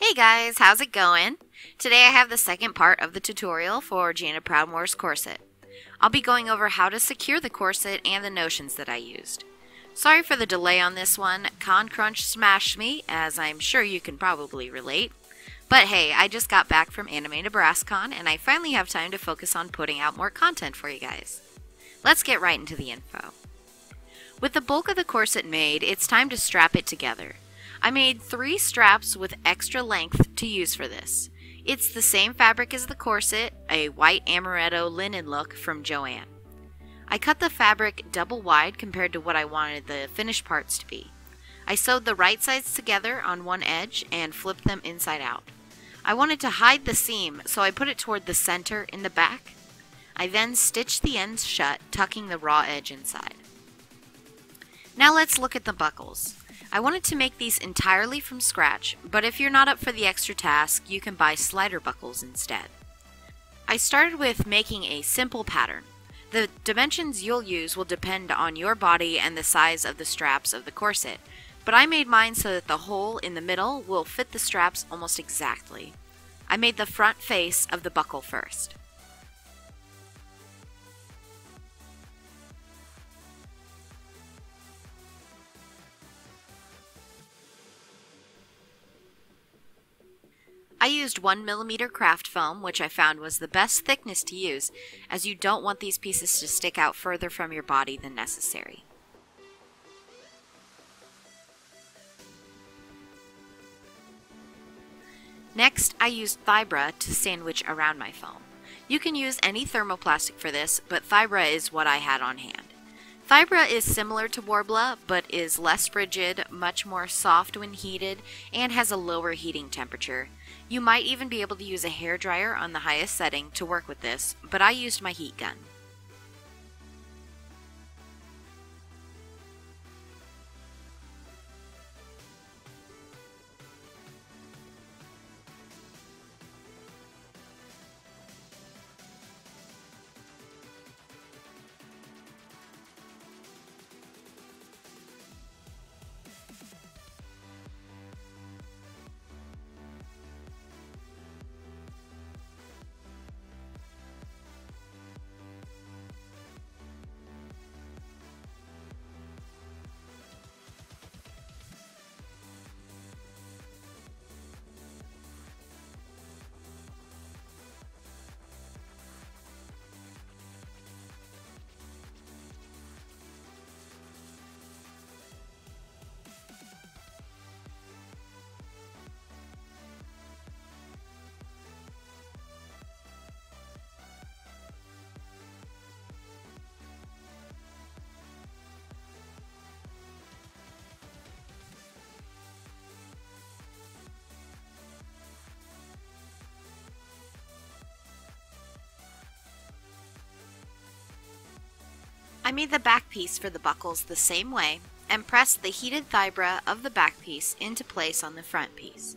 Hey guys, how's it going? Today I have the second part of the tutorial for Jaina Proudmoore's corset. I'll be going over how to secure the corset and the notions that I used. Sorry for the delay on this one. Con Crunch smashed me, as I'm sure you can probably relate. But hey, I just got back from Anime NebraskaCon and I finally have time to focus on putting out more content for you guys. Let's get right into the info. With the bulk of the corset made, it's time to strap it together. I made 3 straps with extra length to use for this. It's the same fabric as the corset, a white amaretto linen look from Joann. I cut the fabric double wide compared to what I wanted the finished parts to be. I sewed the right sides together on one edge and flipped them inside out. I wanted to hide the seam, so I put it toward the center in the back. I then stitched the ends shut, tucking the raw edge inside. Now let's look at the buckles. I wanted to make these entirely from scratch, but if you're not up for the extra task, you can buy slider buckles instead. I started with making a simple pattern. The dimensions you'll use will depend on your body and the size of the straps of the corset, but I made mine so that the hole in the middle will fit the straps almost exactly. I made the front face of the buckle first. I used 1mm craft foam, which I found was the best thickness to use, as you don't want these pieces to stick out further from your body than necessary. Next, I used Thybra to sandwich around my foam. You can use any thermoplastic for this, but Thybra is what I had on hand. Thybra is similar to Worbla, but is less rigid, much more soft when heated, and has a lower heating temperature. You might even be able to use a hairdryer on the highest setting to work with this, but I used my heat gun. I made the back piece for the buckles the same way and pressed the heated Thybra of the back piece into place on the front piece.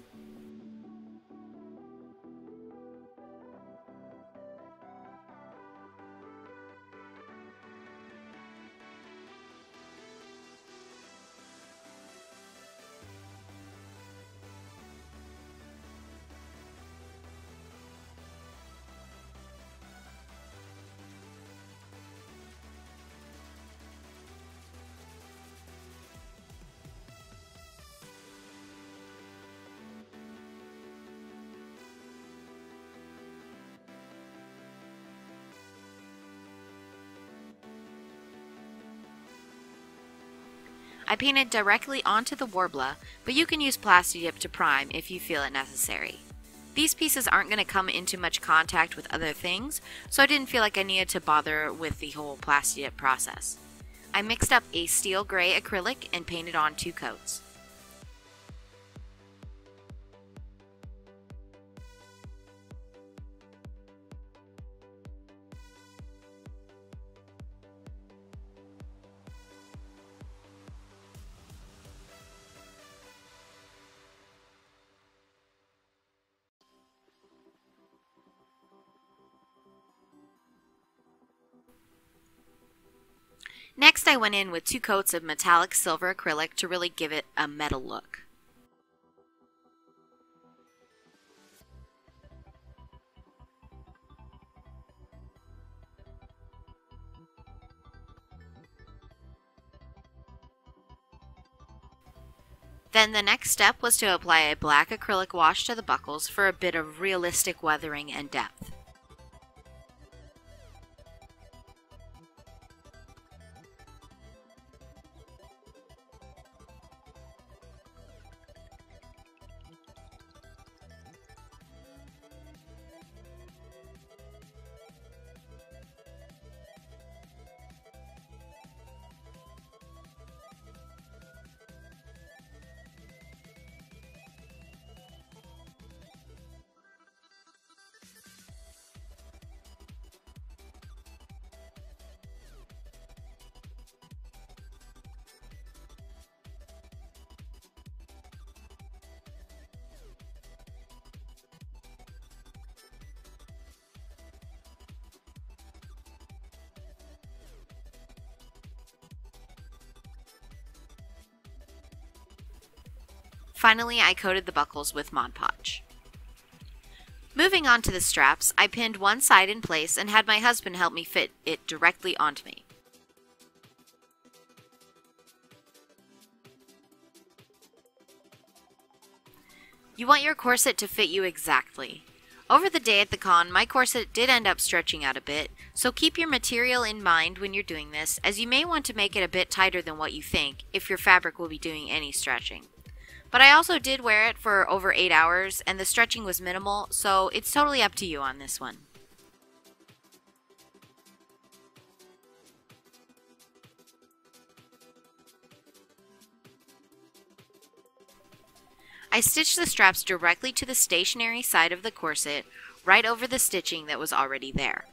I painted directly onto the Worbla, but you can use Plasti-Dip to prime if you feel it necessary. These pieces aren't going to come into much contact with other things, so I didn't feel like I needed to bother with the whole Plasti-Dip process. I mixed up a steel gray acrylic and painted on 2 coats. Next, I went in with 2 coats of metallic silver acrylic to really give it a metal look. Then the next step was to apply a black acrylic wash to the buckles for a bit of realistic weathering and depth. Finally, I coated the buckles with Mod Podge. Moving on to the straps, I pinned one side in place and had my husband help me fit it directly onto me. You want your corset to fit you exactly. Over the day at the con, my corset did end up stretching out a bit, so keep your material in mind when you're doing this, as you may want to make it a bit tighter than what you think if your fabric will be doing any stretching. But I also did wear it for over 8 hours, and the stretching was minimal, so it's totally up to you on this one. I stitched the straps directly to the stationary side of the corset, right over the stitching that was already there.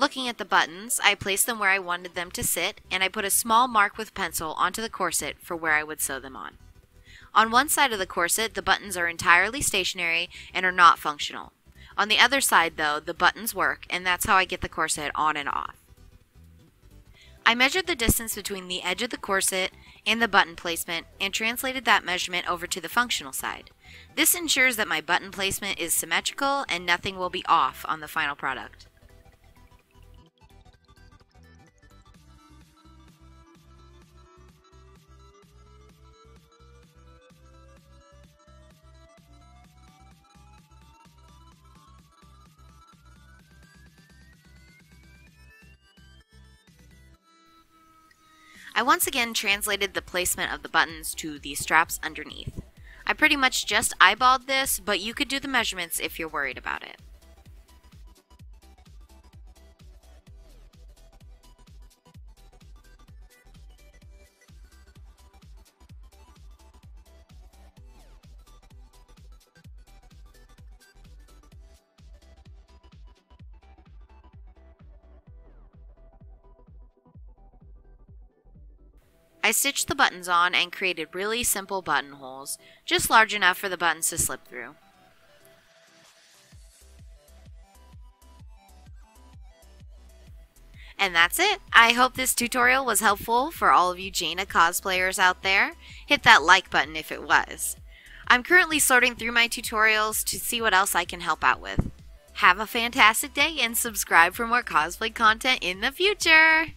Looking at the buttons, I placed them where I wanted them to sit, and I put a small mark with pencil onto the corset for where I would sew them on. On one side of the corset, the buttons are entirely stationary and are not functional. On the other side, though, the buttons work, and that's how I get the corset on and off. I measured the distance between the edge of the corset and the button placement and translated that measurement over to the functional side. This ensures that my button placement is symmetrical and nothing will be off on the final product. I once again translated the placement of the buttons to the straps underneath. I pretty much just eyeballed this, but you could do the measurements if you're worried about it. I stitched the buttons on and created really simple buttonholes, just large enough for the buttons to slip through. And that's it. I hope this tutorial was helpful for all of you Jaina cosplayers out there. Hit that like button if it was. I'm currently sorting through my tutorials to see what else I can help out with. Have a fantastic day and subscribe for more cosplay content in the future!